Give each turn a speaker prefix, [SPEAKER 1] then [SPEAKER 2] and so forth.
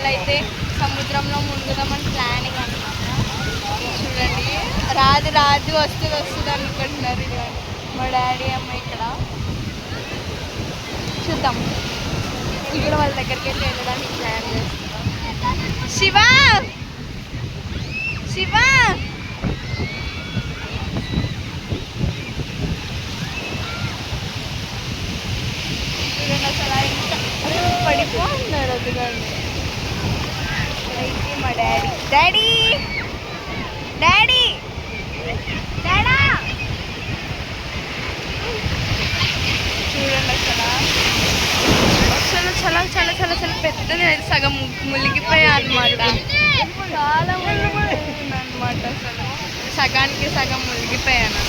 [SPEAKER 1] వాళ్ళైతే సముద్రంలో మునుగుదామని ప్లానింగ్ అనమాట. చూడండి, రాదు రాదు వస్తుంది వస్తుంది అనుకుంటున్నారు. ఇలా మా డాడీ అమ్మ ఇక్కడ చూద్దాం. నేను కూడా వాళ్ళ దగ్గరికి వెళ్ళడానికి ప్లాన్ చేస్తున్నాం. శివ శివ అసలు ఇంకా పడిపోతున్నారు. అదిగండి అయితే మా డాడీ డాడీ డాడీ డాడా చూడండి అసలు చాలా చాలా చాలా చాలా పెద్దది. అయితే సగం మునిగిపోయా అనమాట. చాలా మునిగిపోయింది అనమాట. అసలు సగానికి సగం మునిగిపోయాను.